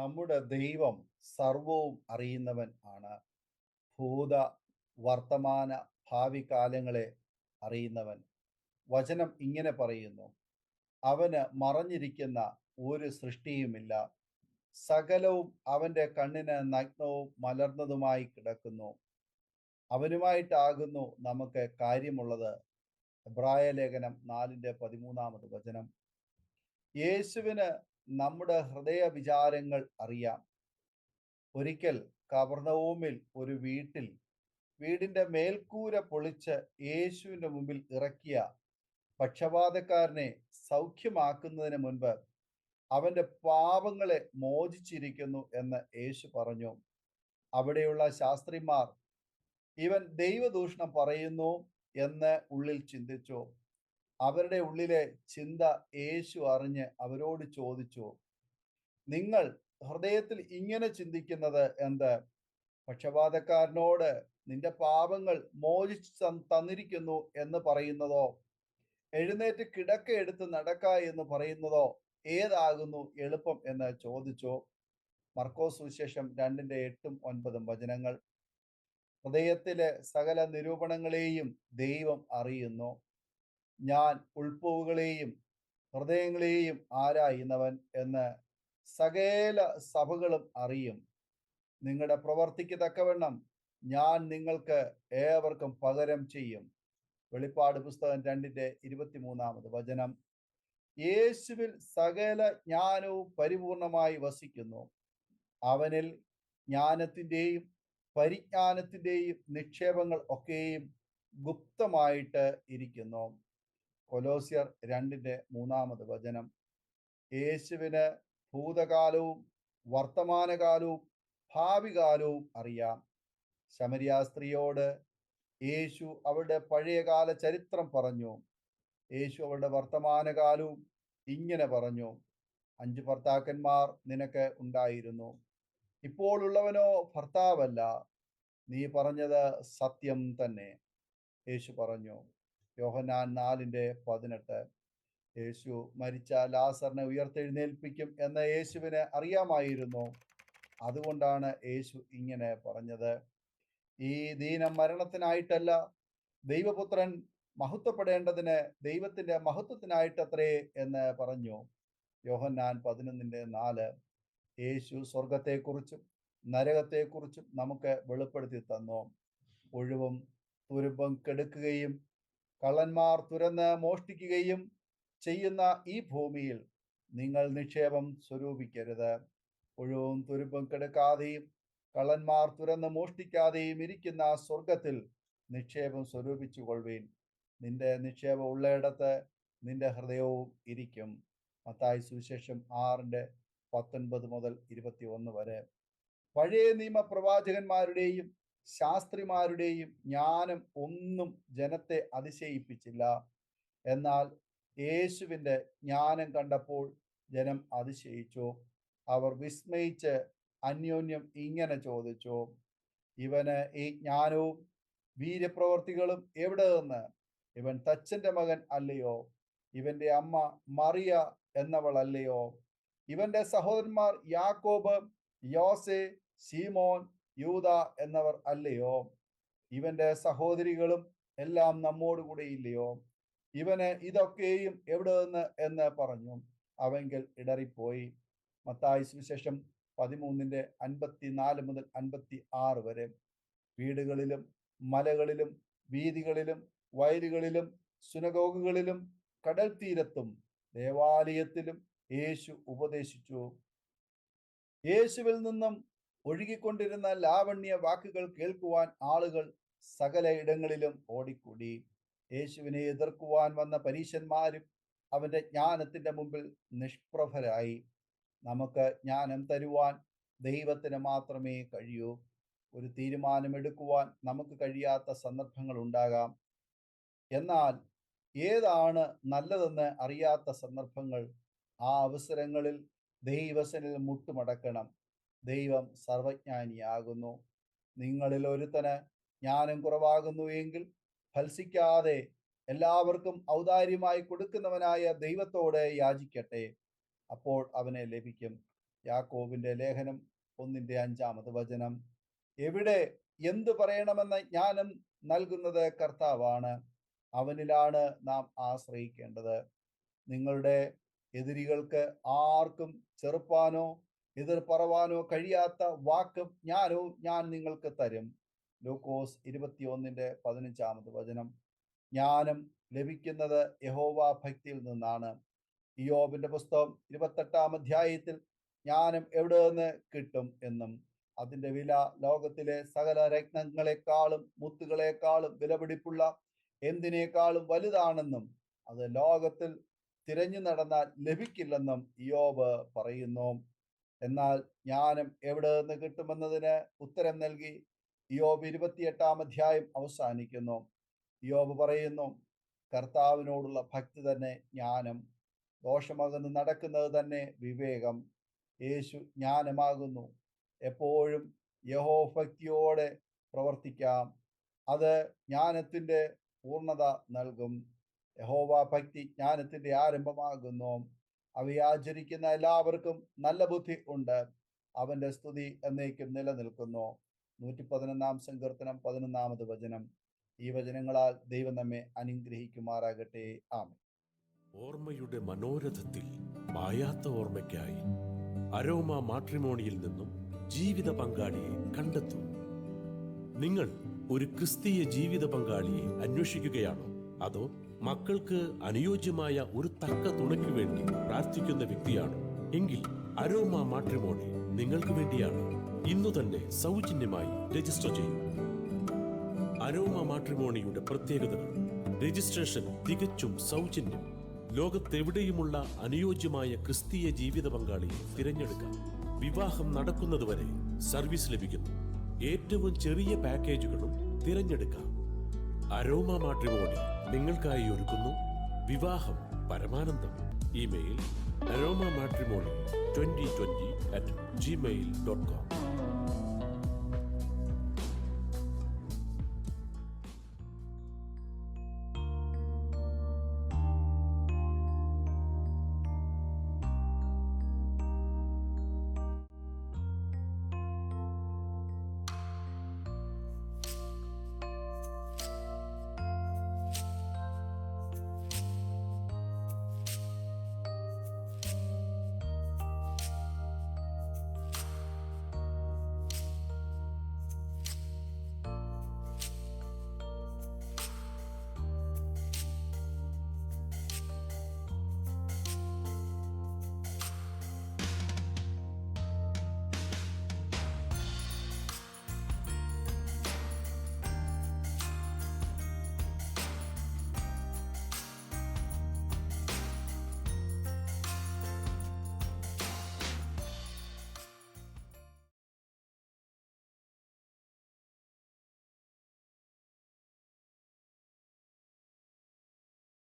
നമ്മുടെ ദൈവം സർവവും അറിയുന്നവൻ ആണ്. ഭൂത, വർത്തമാന, ഭാവി കാലങ്ങളെ അറിയുന്നവൻ. വചനം ഇങ്ങനെ പറയുന്നു: അവന് മറഞ്ഞിരിക്കുന്ന ഒരു സൃഷ്ടിയുമില്ല. സകലവും അവന്റെ കണ്ണിന് നഗ്നവും മലർന്നതുമായി കിടക്കുന്നു. അവനുമായിട്ടാകുന്നു നമുക്ക് കാര്യമുള്ളത്. എബ്രായ ലേഖനം 4:13 വചനം. യേശുവിന് നമ്മുടെ ഹൃദയ വിചാരങ്ങൾ അറിയാം. ഒരിക്കൽ കവർന്നവൂമിൽ ഒരു വീടിന്റെ മേൽക്കൂര പൊളിച്ച് യേശുവിന്റെ മുമ്പിൽ ഇറക്കിയ പക്ഷപാതക്കാരനെ സൗഖ്യമാക്കുന്നതിന് മുൻപ് അവന്റെ പാപങ്ങളെ മോചിച്ചിരിക്കുന്നു എന്ന് യേശു പറഞ്ഞു. അവിടെയുള്ള ശാസ്ത്രിമാർ ഇവൻ ദൈവദൂഷണം പറയുന്നു എന്ന് ഉള്ളിൽ ചിന്തിച്ചു. അവരുടെ ഉള്ളിലെ ചിന്ത യേശു അറിഞ്ഞ് അവരോട് ചോദിച്ചു: നിങ്ങൾ ഹൃദയത്തിൽ ഇങ്ങനെ ചിന്തിക്കുന്നത് എന്ത്? പക്ഷപാതക്കാരനോട് നിന്റെ പാപങ്ങൾ മോചിച്ചു തന്നിരിക്കുന്നു എന്ന് പറയുന്നതോ, എഴുന്നേറ്റ് കിടക്ക എടുത്ത് നടക്ക എന്ന് പറയുന്നതോ ഏതാകുന്നു എളുപ്പം എന്ന് ചോദിച്ചു. മർക്കോസ് സുവിശേഷം 2:8-9 വചനങ്ങൾ. ഹൃദയത്തിലെ സകല നിരൂപണങ്ങളെയും ദൈവം അറിയുന്നു. ഞാൻ ഉൾപ്പൂവുകളെയും ഹൃദയങ്ങളെയും ആരായുന്നവൻ എന്ന് സകല സഭകളും അറിയും. നിങ്ങളുടെ പ്രവർത്തിക്ക് തക്കവണ്ണം ഞാൻ നിങ്ങൾക്ക് ഏവർക്കും പകരം ചെയ്യും. വെളിപ്പാട് പുസ്തകം 2:23 വചനം. യേശുവിൽ സകല ജ്ഞാനവും പരിപൂർണമായി വസിക്കുന്നു. അവനിൽ ജ്ഞാനത്തിൻ്റെയും പരിജ്ഞാനത്തിൻ്റെയും നിക്ഷേപങ്ങൾ ഒക്കെയും ഗുപ്തമായിട്ട് ഇരിക്കുന്നു. കൊലോസ്യർ 2:3 വചനം. യേശുവിന് ഭൂതകാലവും വർത്തമാനകാലവും ഭാവി കാലവും അറിയാം. ശമരിയ സ്ത്രീയോട് യേശു അവളുടെ പഴയകാല ചരിത്രം പറഞ്ഞു. യേശു അവളുടെ വർത്തമാനകാലവും ഇങ്ങനെ പറഞ്ഞു: 5 ഭർത്താക്കന്മാർ നിനക്ക് ഉണ്ടായിരുന്നു, ഇപ്പോൾ ഉള്ളവനോ ഭർത്താവല്ല. നീ പറഞ്ഞത് സത്യം തന്നെ. യേശു പറഞ്ഞു. യോഹന്നാൻ 4:18. യേശു മരിച്ച ലാസറിനെ ഉയർത്തെഴുന്നേൽപ്പിക്കും എന്ന് യേശുവിന് അറിയാമായിരുന്നു. അതുകൊണ്ടാണ് യേശു ഇങ്ങനെ പറഞ്ഞത്. ഈ ദീനം മരണത്തിനായിട്ടല്ല, ദൈവപുത്രൻ മഹത്വപ്പെടേണ്ടതിന് ദൈവത്തിന്റെ മഹത്വത്തിനായിട്ടത്രേ എന്ന് പറഞ്ഞു. യോഹന്നാൻ 11:4. യേശു സ്വർഗത്തെക്കുറിച്ചും നരകത്തെക്കുറിച്ചും നമുക്ക് വെളിപ്പെടുത്തി തന്നു. ഒഴിവും തുരുമ്പും കെടുക്കുകയും കള്ളന്മാർ തുരന്ന് മോഷ്ടിക്കുകയും ചെയ്യുന്ന ഈ ഭൂമിയിൽ നിങ്ങൾ നിക്ഷേപം സ്വരൂപിക്കരുത്. ഒഴിവും തുരുമ്പും കെടുക്കാതെയും കള്ളന്മാർ തുരന്ന് മോഷ്ടിക്കാതെയും ഇരിക്കുന്ന സ്വർഗത്തിൽ നിക്ഷേപം സ്വരൂപിച്ചു കൊള്ളുവീൻ. നിന്റെ നിക്ഷേപം ഉള്ളയിടത്ത് നിന്റെ ഹൃദയവും ഇരിക്കും. മത്തായി സുവിശേഷം 6:19-21 വരെ. പഴയ നിയമ പ്രവാചകന്മാരുടെയും ശാസ്ത്രിമാരുടെയും ജ്ഞാനം ഒന്നും ജനത്തെ അതിശയിപ്പിച്ചില്ല. എന്നാൽ യേശുവിൻ്റെ ജ്ഞാനം കണ്ടപ്പോൾ ജനം അതിശയിച്ചു. അവർ വിസ്മയിച്ച് അന്യോന്യം ഇങ്ങനെ ചോദിച്ചു: ഇവന് ഈ ജ്ഞാനവും വീര്യപ്രവർത്തികളും എവിടെ നിന്ന്? ഇവൻ തച്ചന്റെ മകൻ അല്ലയോ? ഇവന്റെ അമ്മ മറിയ എന്നവൾ അല്ലയോ? ഇവന്റെ സഹോദരന്മാർ യാക്കോബ്, യോസെ, ശീമോൻ, യൂദ എന്നവർ അല്ലയോ? ഇവന്റെ സഹോദരികളും എല്ലാം നമ്മോടുകൂടെ ഇല്ലയോ? ഇവന് ഇതൊക്കെയും എവിടെ നിന്ന് എന്ന് പറഞ്ഞു. അവങ്കിൽ ഇടറിപ്പോയി. മത്തായി സുവിശേഷം 13:54-56 വരെ. വീടുകളിലും മലകളിലും വീതികളിലും വയലുകളിലും സുനഗോഗുകളിലും കടൽ തീരത്തും ദേവാലയത്തിലും യേശു ഉപദേശിച്ചു. യേശുവിൽ നിന്നും ഒഴുകിക്കൊണ്ടിരുന്ന ലാവണ്യ വാക്കുകൾ കേൾക്കുവാൻ ആളുകൾ സകല ഇടങ്ങളിലും ഓടിക്കൂടി. യേശുവിനെ എതിർക്കുവാൻ വന്ന പരീശന്മാരും അവന്റെ ജ്ഞാനത്തിന്റെ മുമ്പിൽ നിഷ്പ്രഭരായി. നമുക്ക് ജ്ഞാനം തരുവാൻ ദൈവത്തിന് മാത്രമേ കഴിയൂ. ഒരു തീരുമാനമെടുക്കുവാൻ നമുക്ക് കഴിയാത്ത സന്ദർഭങ്ങൾ ഉണ്ടാകാം. എന്നാൽ ഏതാണ് നല്ലതെന്ന് അറിയാത്ത സന്ദർഭങ്ങൾ, ആ അവസരങ്ങളിൽ ദൈവസനിൽ മുട്ടുമടക്കണം. ദൈവം സർവജ്ഞാനിയാകുന്നു. നിങ്ങളിൽ ഒരുത്തന് ജ്ഞാനം കുറവാകുന്നു എങ്കിൽ ഫൽസിക്കാതെ എല്ലാവർക്കും ഔദാര്യമായി കൊടുക്കുന്നവനായ ദൈവത്തോട് യാചിക്കട്ടെ, അപ്പോൾ അവനെ ലഭിക്കും. യാക്കോബിന്റെ ലേഖനം 1:5 എവിടെ എന്തു പറയണമെന്ന ജ്ഞാനം നൽകുന്നത് കർത്താവാണ്, അവനിലാണ് നാം ആശ്രയിക്കേണ്ടത്. നിങ്ങളുടെ എതിരികൾക്ക് ആർക്കും ചെറുപ്പാനോ എതിർ പറവാനോ കഴിയാത്ത വാക്കും ജ്ഞാനവും ഞാൻ നിങ്ങൾക്ക് തരും. ലൂക്കോസ് 21:15 ജ്ഞാനം ലഭിക്കുന്നത് യഹോവ ഭക്തിയിൽ നിന്നാണ്. ഇയ്യോബിന്റെ പുസ്തകം 28 ജ്ഞാനം എവിടെ നിന്ന് കിട്ടും എന്നും അതിന്റെ വില ലോകത്തിലെ സകല രത്നങ്ങളെക്കാളും മുത്തുകളെക്കാളും വിലപിടിപ്പുള്ള എന്തിനേക്കാളും വലുതാണെന്നും അത് ലോകത്തിൽ തിരഞ്ഞു നടന്നാൽ ലഭിക്കില്ലെന്നും ഇയ്യോബ് പറയുന്നു. എന്നാൽ ജ്ഞാനം എവിടെ നിന്ന് കിട്ടുമെന്നതിന് ഉത്തരം നൽകി ഇയ്യോബ് 28 അവസാനിക്കുന്നു. ഇയ്യോബ് പറയുന്നു, കർത്താവിനോടുള്ള ഭക്തി തന്നെ ജ്ഞാനം, ദോഷമകന്ന് നടക്കുന്നത് തന്നെ വിവേകം. യേശു ജ്ഞാനമാകുന്നു. എപ്പോഴും യഹോഭക്തിയോടെ പ്രവർത്തിക്കാം, അത് ജ്ഞാനത്തിന്റെ പൂർണ്ണത നൽകും. യഹോവ ഭക്തി ജ്ഞാനത്തിന്റെ ആരംഭമാകുന്നു. അവയെ ആചരിക്കുന്ന എല്ലാവർക്കും നല്ല ബുദ്ധി ഉണ്ട്. അവന്റെ സ്തുതി എന്നേക്കും നിലനിൽക്കുന്നു. 111 സങ്കീർത്തനം 11 ഈ വചനങ്ങളാൽ ദൈവം നമ്മെ അനുഗ്രഹിക്കുമാറാകട്ടെ. ആമേൻ. ഓർമ്മയുടെ മനോരഥത്തിൽ മായാത്ത ഓർമ്മയ്ക്കായി അരോമ മാട്രിമോണിയിൽ നിന്നും ജീവിത പങ്കാളിയെ കണ്ടെത്തൂ. നിങ്ങൾ ഒരു ക്രിസ്തീയ ജീവിത പങ്കാളിയെ അന്വേഷിക്കുകയാണോ? അതോ മക്കൾക്ക് അനുയോജ്യമായ ഒരു തക്ക തുണയ്ക്ക് വേണ്ടി പ്രാർത്ഥിക്കുന്ന വ്യക്തിയാണോ? എങ്കിൽ അരോമ മാട്രിമോണി നിങ്ങൾക്ക് വേണ്ടിയാണ്. ഇന്നു തന്നെ സൗജന്യമായി രജിസ്റ്റർ ചെയ്യൂ. അരോമ മാട്രിമോണിയുടെ പ്രത്യേകതകൾ: രജിസ്ട്രേഷൻ തികച്ചും സൗജന്യം. ലോകത്തെവിടെയുമുള്ള അനുയോജ്യമായ ക്രിസ്തീയ ജീവിത പങ്കാളിയെ തിരഞ്ഞെടുക്കാം. വിവാഹം നടക്കുന്നതുവരെ സർവീസ് ലഭിക്കുന്നു. ഏറ്റവും ചെറിയ പാക്കേജുകളും തിരഞ്ഞെടുക്കാം. അരോമ മാട്രിമോണി നിങ്ങൾക്കായി ഒരുക്കുന്നു വിവാഹം പരമാനന്ദം. Email aroma matrimony2020@gmail.com